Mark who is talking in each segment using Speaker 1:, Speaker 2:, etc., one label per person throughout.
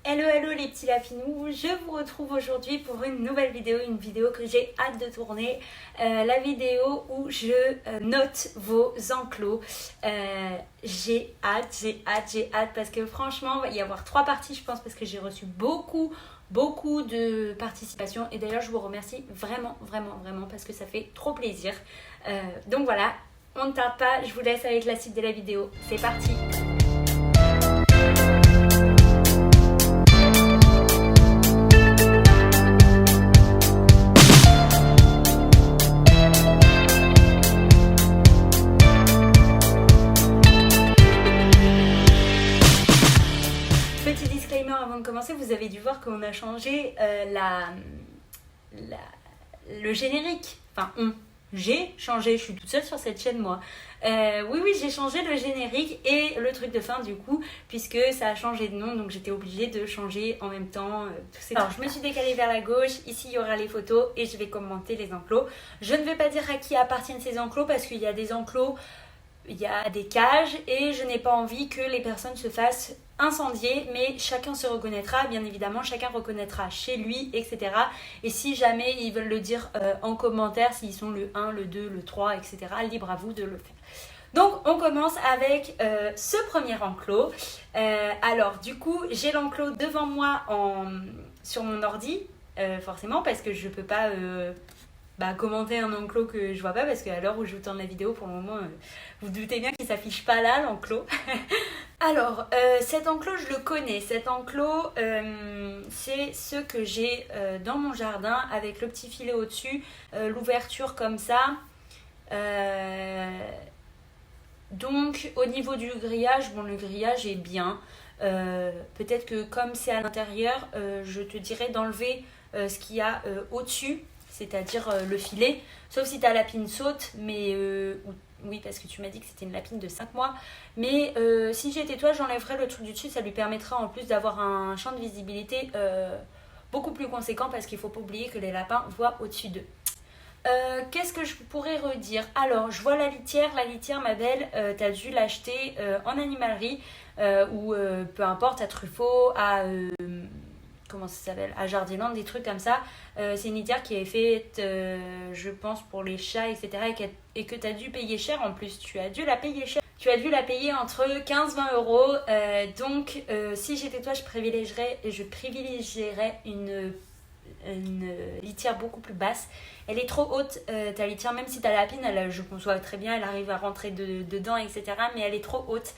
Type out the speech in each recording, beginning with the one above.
Speaker 1: Hello hello les petits lapinous, je vous retrouve aujourd'hui pour une nouvelle vidéo, une vidéo que j'ai hâte de tourner, la vidéo où je note vos enclos. J'ai hâte parce que franchement il va y avoir 3 parties je pense parce que j'ai reçu beaucoup de participation et d'ailleurs je vous remercie vraiment parce que ça fait trop plaisir. Donc voilà, on ne tarde pas, je vous laisse avec la suite de la vidéo, c'est parti. Petit disclaimer avant de commencer, vous avez dû voir qu'on a changé le générique. Enfin, j'ai changé, je suis toute seule sur cette chaîne moi. Oui, j'ai changé le générique et le truc de fin du coup, puisque ça a changé de nom, donc j'étais obligée de changer en même temps tous ces trucs. Alors, je me suis décalée vers la gauche, ici il y aura les photos et je vais commenter les enclos. Je ne vais pas dire à qui appartiennent ces enclos parce qu'il y a des enclos, il y a des cages et je n'ai pas envie que les personnes se fassent incendier, mais chacun se reconnaîtra, bien évidemment, chacun reconnaîtra chez lui, etc. Et si jamais ils veulent le dire en commentaire, s'ils sont le 1, le 2, le 3, etc., libre à vous de le faire. Donc on commence avec ce premier enclos. Alors du coup, j'ai l'enclos devant moi sur mon ordi, forcément, parce que je peux pas commenter un enclos que je vois pas, parce qu'à l'heure où je vous tourne la vidéo, pour le moment, vous doutez bien qu'il s'affiche pas là, l'enclos. Alors, cet enclos, je le connais. Cet enclos, c'est ce que j'ai dans mon jardin, avec le petit filet au-dessus, l'ouverture comme ça. Donc, au niveau du grillage, bon, le grillage est bien. Peut-être que comme c'est à l'intérieur, je te dirais d'enlever ce qu'il y a au-dessus, c'est-à-dire le filet, sauf si ta lapine saute, mais oui, parce que tu m'as dit que c'était une lapine de 5 mois, mais si j'étais toi, j'enlèverais le truc du dessus, ça lui permettra en plus d'avoir un champ de visibilité beaucoup plus conséquent, parce qu'il ne faut pas oublier que les lapins voient au-dessus d'eux. Qu'est-ce que je pourrais redire? Alors, je vois la litière, ma belle, tu as dû l'acheter en animalerie, ou peu importe, à Truffaut, à... comment ça s'appelle, à Jardiland, des trucs comme ça. C'est une litière qui est faite, je pense, pour les chats, etc. Et que tu as dû payer cher en plus. Tu as dû la payer cher. Tu as dû la payer entre 15-20 euros. Donc, si j'étais toi, je privilégierais une litière beaucoup plus basse. Elle est trop haute, ta litière, même si ta lapine, je conçois très bien, elle arrive à rentrer dedans, etc. Mais elle est trop haute.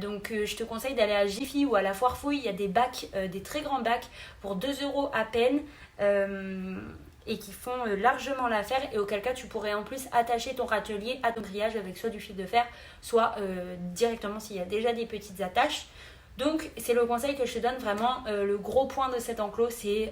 Speaker 1: Donc je te conseille d'aller à Jiffy ou à la Foire Fouille. Il y a des bacs, des très grands bacs pour 2 euros à peine. Et qui font largement l'affaire, et auquel cas tu pourrais en plus attacher ton râtelier à ton grillage avec soit du fil de fer, soit directement s'il y a déjà des petites attaches. Donc c'est le conseil que je te donne vraiment. Le gros point de cet enclos, c'est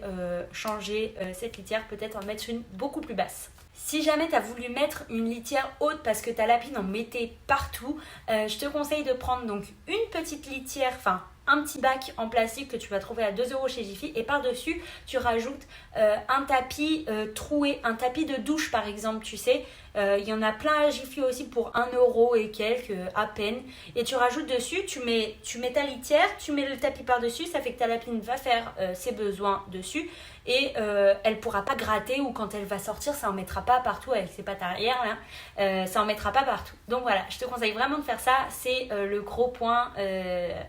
Speaker 1: changer cette litière, peut-être en mettre une beaucoup plus basse. Si jamais tu as voulu mettre une litière haute parce que ta lapine en mettait partout, je te conseille de prendre donc une petite litière, enfin un petit bac en plastique que tu vas trouver à 2 euros chez Jiffy, et par-dessus tu rajoutes un tapis troué, un tapis de douche par exemple, tu sais. Il y en a plein à Jiffy aussi pour 1 euro et quelques à peine, et tu rajoutes dessus, tu mets ta litière, tu mets le tapis par-dessus, ça fait que ta lapine va faire ses besoins dessus, et elle pourra pas gratter, ou quand elle va sortir ça en mettra pas partout avec ses pattes arrière là, ça en mettra pas partout. Donc voilà, je te conseille vraiment de faire ça, c'est le gros point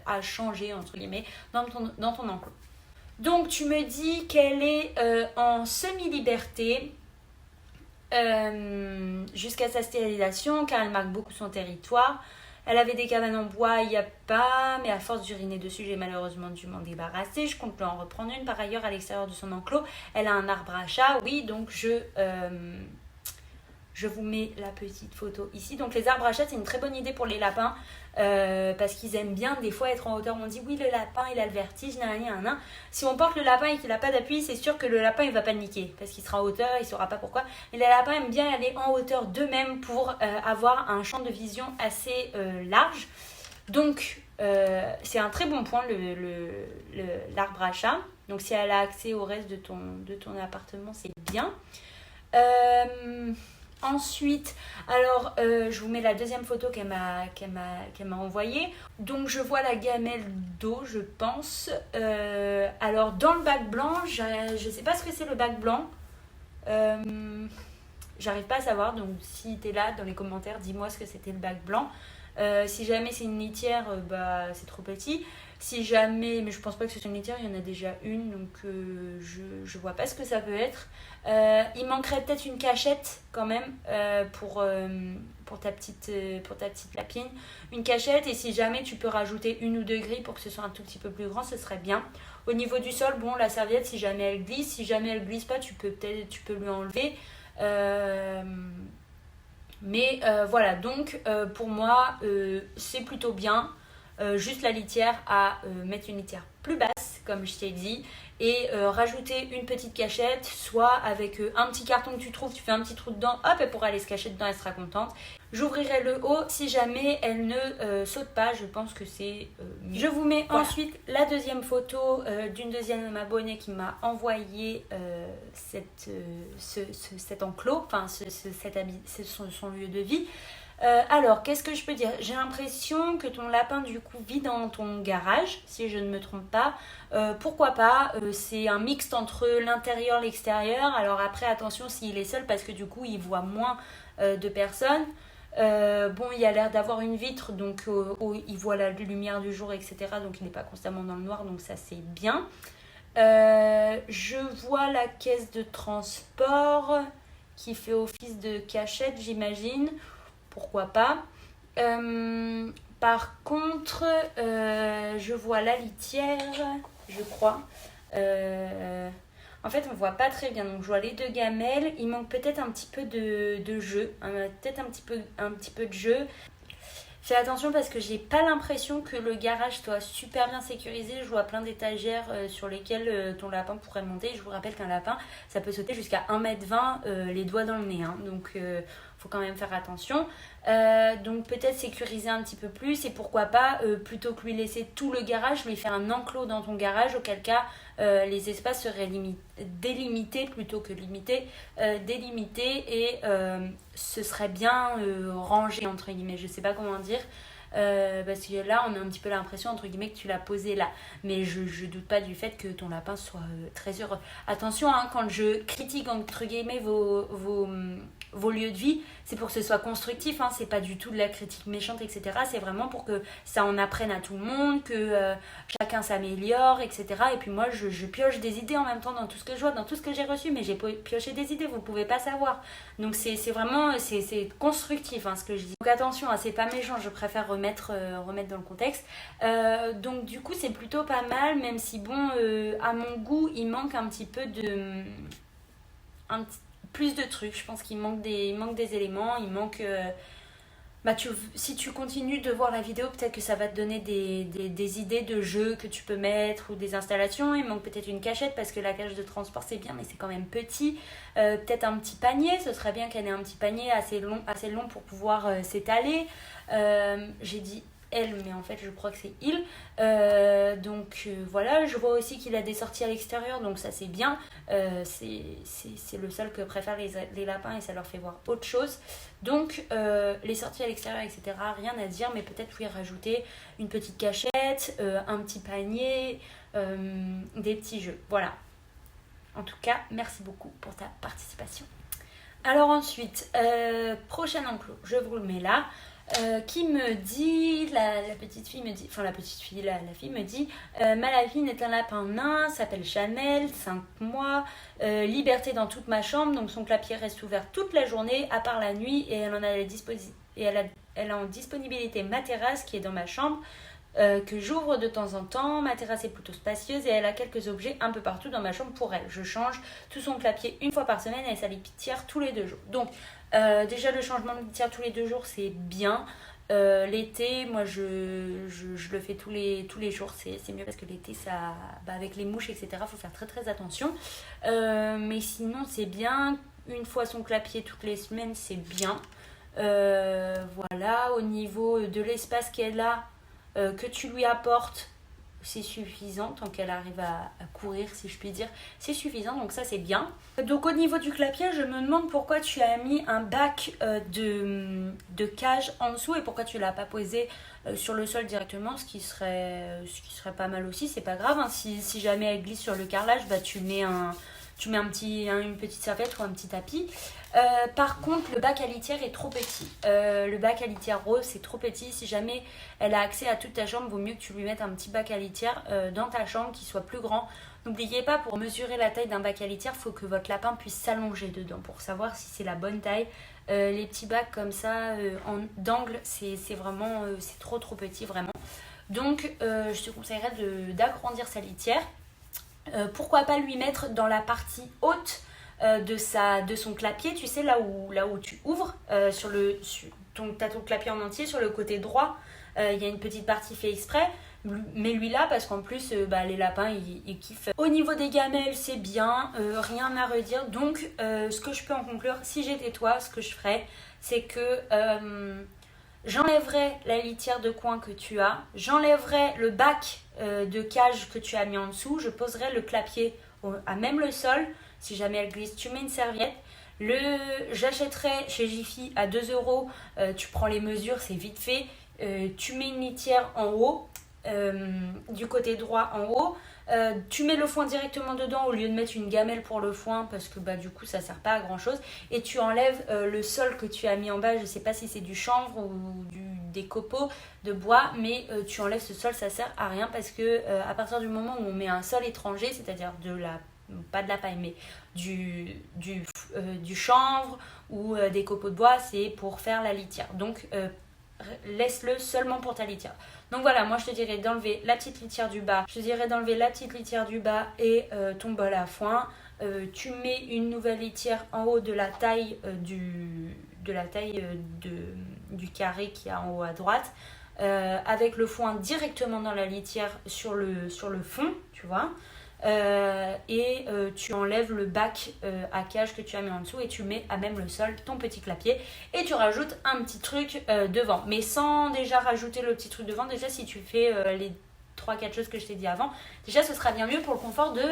Speaker 1: à changer entre guillemets dans ton enclos. Donc tu me dis qu'elle est en semi-liberté jusqu'à sa stérilisation, car elle marque beaucoup son territoire. Elle avait des cabanes en bois, il n'y a pas, mais à force d'uriner dessus, j'ai malheureusement dû m'en débarrasser. Je compte lui en reprendre une. Par ailleurs, à l'extérieur de son enclos, elle a un arbre à chat. Oui, donc je vous mets la petite photo ici. Donc les arbres à chat, c'est une très bonne idée pour les lapins, parce qu'ils aiment bien des fois être en hauteur. On dit oui, le lapin il a le vertige, nanana. Si on porte le lapin et qu'il n'a pas d'appui, c'est sûr que le lapin il va paniquer parce qu'il sera en hauteur, il ne saura pas pourquoi. Mais les lapins aiment bien aller en hauteur d'eux-mêmes pour avoir un champ de vision assez large. Donc c'est un très bon point l'arbre à chat. Donc si elle a accès au reste de ton appartement, c'est bien. Ensuite, alors je vous mets la deuxième photo qu'elle m'a envoyée. Donc je vois la gamelle d'eau, je pense. Alors dans le bac blanc, je sais pas ce que c'est le bac blanc. J'arrive pas à savoir, donc si t'es là dans les commentaires, dis-moi ce que c'était le bac blanc. Si jamais c'est une litière, bah c'est trop petit. Si jamais, mais je pense pas que ce soit une litière, il y en a déjà une, donc je vois pas ce que ça peut être. Il manquerait peut-être une cachette quand même pour ta petite lapine. Une cachette, et si jamais tu peux rajouter une ou deux grilles pour que ce soit un tout petit peu plus grand, ce serait bien. Au niveau du sol, bon, la serviette, si jamais elle glisse pas, tu peux lui enlever. Voilà, donc pour moi c'est plutôt bien. Juste la litière à mettre une litière plus basse comme je t'ai dit, et rajouter une petite cachette, soit avec un petit carton que tu trouves, tu fais un petit trou dedans, hop, elle pourra aller se cacher dedans, elle sera contente. J'ouvrirai le haut si jamais elle ne saute pas, je pense que c'est mieux. Je vous mets ensuite la deuxième photo d'une deuxième abonnée qui m'a envoyé cet enclos, enfin son lieu de vie. Alors, qu'est-ce que je peux dire? J'ai l'impression que ton lapin du coup vit dans ton garage, si je ne me trompe pas. Pourquoi pas, c'est un mixte entre l'intérieur et l'extérieur. Alors après, attention s'il est seul parce que du coup il voit moins de personnes. Bon, il a l'air d'avoir une vitre, donc il voit la lumière du jour, etc. Donc il n'est pas constamment dans le noir, donc ça c'est bien. Je vois la caisse de transport qui fait office de cachette, j'imagine. Pourquoi pas. Par contre, je vois la litière, je crois. En fait, on voit pas très bien. Donc, je vois les deux gamelles. Il manque peut-être un petit peu de jeu. Peut-être un petit peu de jeu. Fais attention parce que j'ai pas l'impression que le garage soit super bien sécurisé. Je vois plein d'étagères sur lesquelles ton lapin pourrait monter. Je vous rappelle qu'un lapin, ça peut sauter jusqu'à 1,20 m les doigts dans le nez. Donc, faut quand même faire attention. Donc peut-être sécuriser un petit peu plus, et pourquoi pas, plutôt que lui laisser tout le garage, lui faire un enclos dans ton garage, auquel cas les espaces seraient délimités plutôt que limités, délimités, et ce serait bien rangé entre guillemets, je sais pas comment dire. Parce que là on a un petit peu l'impression entre guillemets que tu l'as posé là, mais je doute pas du fait que ton lapin soit très heureux. Attention, quand je critique entre guillemets vos lieux de vie, c'est pour que ce soit constructif, c'est pas du tout de la critique méchante, etc. C'est vraiment pour que ça en apprenne à tout le monde, que chacun s'améliore, etc. Et puis moi je pioche des idées en même temps dans tout ce que je vois, dans tout ce que j'ai reçu, mais j'ai pioché des idées, vous pouvez pas savoir. Donc c'est vraiment c'est constructif ce que je dis. Donc attention, c'est pas méchant, je préfère remettre dans le contexte. Donc du coup c'est plutôt pas mal, même si bon, à mon goût il manque un petit peu plus de trucs. Je pense qu'il manque des éléments, il manque... si tu continues de voir la vidéo, peut-être que ça va te donner des idées de jeux que tu peux mettre, ou des installations. Il manque peut-être une cachette parce que la cage de transport c'est bien, mais c'est quand même petit. Peut-être un petit panier, ce serait bien qu'elle ait un petit panier assez long pour pouvoir s'étaler. J'ai dit elle, mais en fait je crois que c'est il. Voilà, je vois aussi qu'il a des sorties à l'extérieur, donc ça c'est bien. C'est le seul que préfèrent les lapins, et ça leur fait voir autre chose. Donc les sorties à l'extérieur, etc., rien à dire, mais peut-être lui rajouter une petite cachette, un petit panier, des petits jeux. Voilà. En tout cas, merci beaucoup pour ta participation. Alors ensuite, prochain enclos, je vous le mets là. Qui me dit, la fille me dit, ma lapine est un lapin nain, s'appelle Chanel, 5 mois, liberté dans toute ma chambre, donc son clapier reste ouvert toute la journée, à part la nuit, et elle a en disponibilité ma terrasse qui est dans ma chambre, que j'ouvre de temps en temps. Ma terrasse est plutôt spacieuse et elle a quelques objets un peu partout dans ma chambre pour elle. Je change tout son clapier une fois par semaine et sa litière tous les 2 jours. Donc déjà le changement de litière tous les 2 jours c'est bien. L'été, moi je le fais tous les jours, c'est mieux parce que l'été ça, avec les mouches, etc., faut faire très très attention. Mais sinon c'est bien. Une fois son clapier toutes les semaines, c'est bien. Voilà, au niveau de l'espace qu'elle a, que tu lui apportes, c'est suffisant, tant qu'elle arrive à courir, si je puis dire, c'est suffisant, donc ça c'est bien. Donc au niveau du clapier, je me demande pourquoi tu as mis un bac de cage en dessous et pourquoi tu l'as pas posé sur le sol directement, ce qui serait pas mal aussi, c'est pas grave, hein. Si jamais elle glisse sur le carrelage, bah tu mets une petite serviette ou un petit tapis. Par contre, le bac à litière est trop petit. Le bac à litière rose, c'est trop petit. Si jamais elle a accès à toute ta chambre, vaut mieux que tu lui mettes un petit bac à litière dans ta chambre qui soit plus grand. N'oubliez pas, pour mesurer la taille d'un bac à litière, il faut que votre lapin puisse s'allonger dedans pour savoir si c'est la bonne taille. Les petits bacs comme ça, d'angle, c'est vraiment c'est trop petit, vraiment. Donc, je te conseillerais d'agrandir sa litière. Pourquoi pas lui mettre dans la partie haute de son clapier, tu sais, là où tu ouvres, t'as ton clapier en entier, sur le côté droit, il y a une petite partie fait exprès, mets-lui là parce qu'en plus, les lapins, ils kiffent. Au niveau des gamelles, c'est bien, rien à redire. Donc, ce que je peux en conclure, si j'étais toi, ce que je ferais, c'est que j'enlèverais la litière de coin que tu as, j'enlèverais le bac de cage que tu as mis en dessous, je poserais le clapier à même le sol. Si jamais elle glisse, tu mets une serviette. J'achèterai chez Jiffy à 2 euros. Tu prends les mesures, c'est vite fait. Tu mets une litière en haut, du côté droit en haut. Tu mets le foin directement dedans au lieu de mettre une gamelle pour le foin parce que du coup ça sert pas à grand chose. Et tu enlèves le sol que tu as mis en bas. Je sais pas si c'est du chanvre ou des copeaux de bois, mais tu enlèves ce sol, ça sert à rien parce que à partir du moment où on met un sol étranger, c'est-à-dire pas de la paille, mais du chanvre ou des copeaux de bois, c'est pour faire la litière. Donc, laisse-le seulement pour ta litière. Donc voilà, moi je te dirais d'enlever la petite litière du bas. Je te dirais d'enlever la petite litière du bas et ton bol à foin. Tu mets une nouvelle litière en haut de la taille du carré qui est en haut à droite. Avec le foin directement dans la litière sur le fond, tu vois. Tu enlèves le bac à cage que tu as mis en dessous et tu mets à même le sol ton petit clapier et tu rajoutes un petit truc devant, mais sans déjà rajouter le petit truc devant. Déjà si tu fais les 3-4 choses que je t'ai dit avant, déjà ce sera bien mieux pour le confort de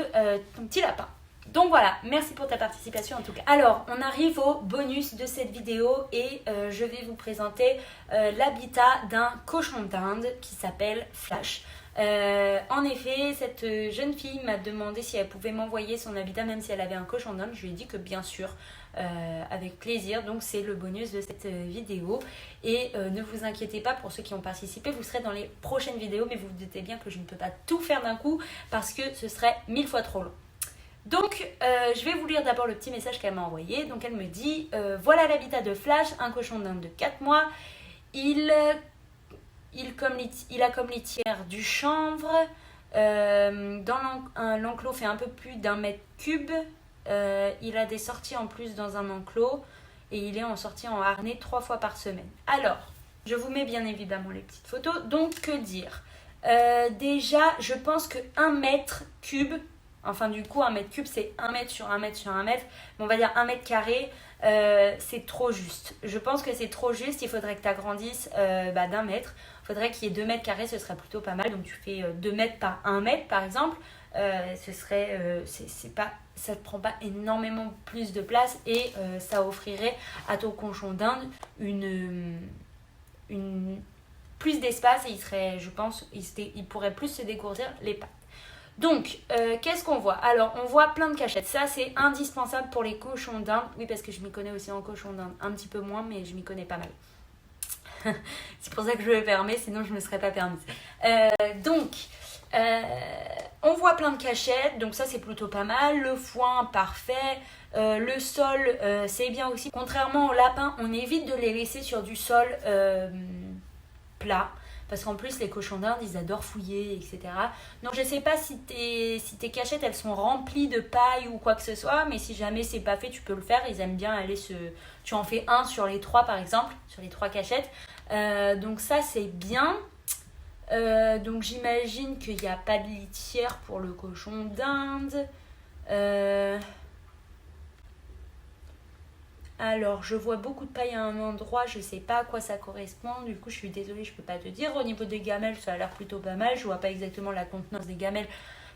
Speaker 1: ton petit lapin. Donc voilà, merci pour ta participation en tout cas. Alors, on arrive au bonus de cette vidéo et je vais vous présenter l'habitat d'un cochon d'Inde qui s'appelle Flash. En effet, cette jeune fille m'a demandé si elle pouvait m'envoyer son habitat même si elle avait un cochon d'Inde. Je lui ai dit que bien sûr, avec plaisir. Donc c'est le bonus de cette vidéo. Et ne vous inquiétez pas, pour ceux qui ont participé, vous serez dans les prochaines vidéos. Mais vous vous doutez bien que je ne peux pas tout faire d'un coup parce que ce serait 1000 fois trop long. Donc, je vais vous lire d'abord le petit message qu'elle m'a envoyé. Donc elle me dit, voilà l'habitat de Flash, un cochon d'Inde de 4 mois. Il a comme litière du chanvre. L'enclos fait un peu plus d'1 mètre cube. Il a des sorties en plus dans un enclos. Et il est en sortie en harnais 3 fois par semaine. Alors, je vous mets bien évidemment les petites photos. Donc, que dire déjà, je pense que 1 mètre cube, enfin du coup 1 mètre cube c'est 1 mètre sur 1 mètre sur 1 mètre, mais on va dire 1 mètre carré, c'est trop juste. Je pense que c'est trop juste, il faudrait que tu agrandisses d'1 mètre. Il faudrait qu'il y ait 2 mètres carrés, ce serait plutôt pas mal. Donc tu fais 2 mètres par 1 mètre par exemple. Ce serait, ça ne prend pas énormément plus de place et ça offrirait à ton cochon d'Inde plus d'espace et il serait, je pense, il pourrait plus se dégourdir les pattes. Donc, qu'est-ce qu'on voit? Alors, on voit plein de cachettes. Ça, c'est indispensable pour les cochons d'Inde. Oui, parce que je m'y connais aussi en cochon d'Inde. Un petit peu moins, mais je m'y connais pas mal. C'est pour ça que je le permets, sinon je ne me serais pas permise. On voit plein de cachettes, donc ça c'est plutôt pas mal. Le foin, parfait. Le sol, c'est bien aussi. Contrairement aux lapins, on évite de les laisser sur du sol plat. Parce qu'en plus, les cochons d'Inde, ils adorent fouiller, etc. Donc, je ne sais pas si tes cachettes, elles sont remplies de paille ou quoi que ce soit. Mais si jamais c'est pas fait, tu peux le faire. Ils aiment bien aller Tu en fais un sur les 3, par exemple. Sur les 3 cachettes. Donc, ça, c'est bien. Donc, j'imagine qu'il n'y a pas de litière pour le cochon d'Inde. Alors, je vois beaucoup de paille à un endroit, je sais pas à quoi ça correspond. Du coup, je suis désolée, je peux pas te dire. Au niveau des gamelles, ça a l'air plutôt pas mal. Je vois pas exactement la contenance des gamelles,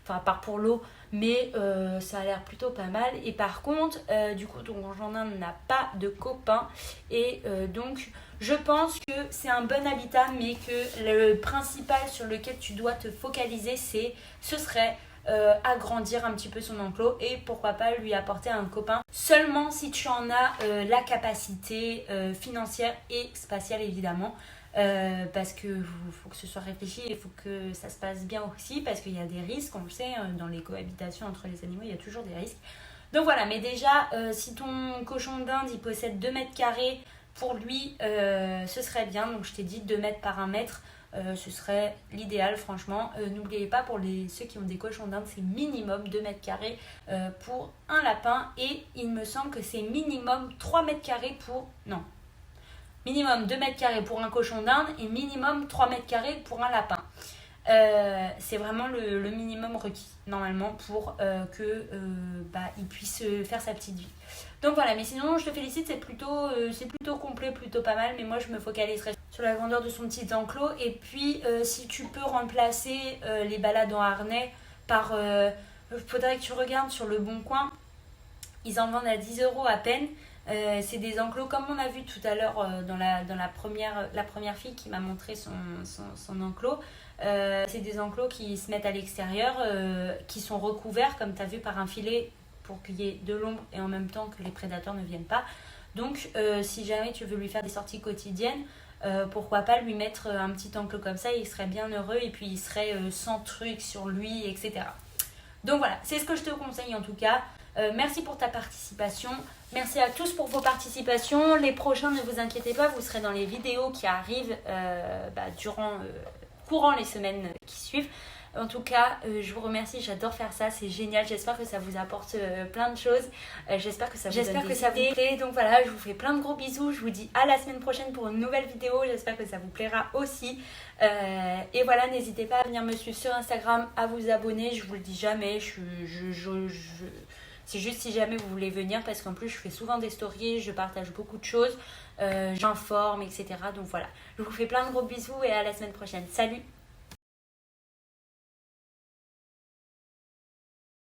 Speaker 1: enfin, à part pour l'eau, mais ça a l'air plutôt pas mal. Et par contre, du coup, ton conjoint n'a pas de copain. Et donc, je pense que c'est un bon habitat, mais que le principal sur lequel tu dois te focaliser, ce serait agrandir un petit peu son enclos et pourquoi pas lui apporter un copain seulement si tu en as la capacité financière et spatiale évidemment. Parce que faut que ce soit réfléchi, il faut que ça se passe bien aussi parce qu'il y a des risques, on le sait, dans les cohabitations entre les animaux il y a toujours des risques. Donc voilà, mais déjà si ton cochon d'Inde il possède 2 mètres carrés, pour lui ce serait bien. Donc je t'ai dit 2 mètres par 1 mètre, ce serait l'idéal franchement. N'oubliez pas, pour ceux qui ont des cochons d'Inde, c'est minimum 2 mètres carrés pour un lapin. Et il me semble que c'est minimum 3 mètres carrés pour... Non. Minimum 2 mètres carrés pour un cochon d'Inde et minimum 3 mètres carrés pour un lapin. C'est vraiment le minimum requis normalement pour il puisse faire sa petite vie. Donc voilà, mais sinon je te félicite, c'est plutôt complet, plutôt pas mal, mais moi je me focaliserai sur la grandeur de son petit enclos. Et puis si tu peux remplacer les balades en harnais par... faudrait que tu regardes sur le Bon Coin, ils en vendent à 10 euros à peine. C'est des enclos comme on a vu tout à l'heure dans la première fille qui m'a montré son enclos. C'est des enclos qui se mettent à l'extérieur, qui sont recouverts comme tu as vu par un filet pour qu'il y ait de l'ombre et en même temps que les prédateurs ne viennent pas. Donc si jamais tu veux lui faire des sorties quotidiennes, pourquoi pas lui mettre un petit enclos comme ça, il serait bien heureux et puis il serait sans truc sur lui, etc. Donc voilà, c'est ce que je te conseille en tout cas. Merci pour ta participation. Merci à tous pour vos participations. Les prochains, ne vous inquiétez pas, vous serez dans les vidéos qui arrivent courant les semaines qui suivent. En tout cas, je vous remercie, j'adore faire ça, c'est génial. J'espère que ça vous apporte plein de choses. J'espère que ça vous plaît. Donc voilà, je vous fais plein de gros bisous. Je vous dis à la semaine prochaine pour une nouvelle vidéo. J'espère que ça vous plaira aussi. Et voilà, n'hésitez pas à venir me suivre sur Instagram, à vous abonner. Je vous le dis jamais, c'est juste si jamais vous voulez venir, parce qu'en plus je fais souvent des stories, je partage beaucoup de choses, j'informe, etc. Donc voilà, je vous fais plein de gros bisous et à la semaine prochaine. Salut!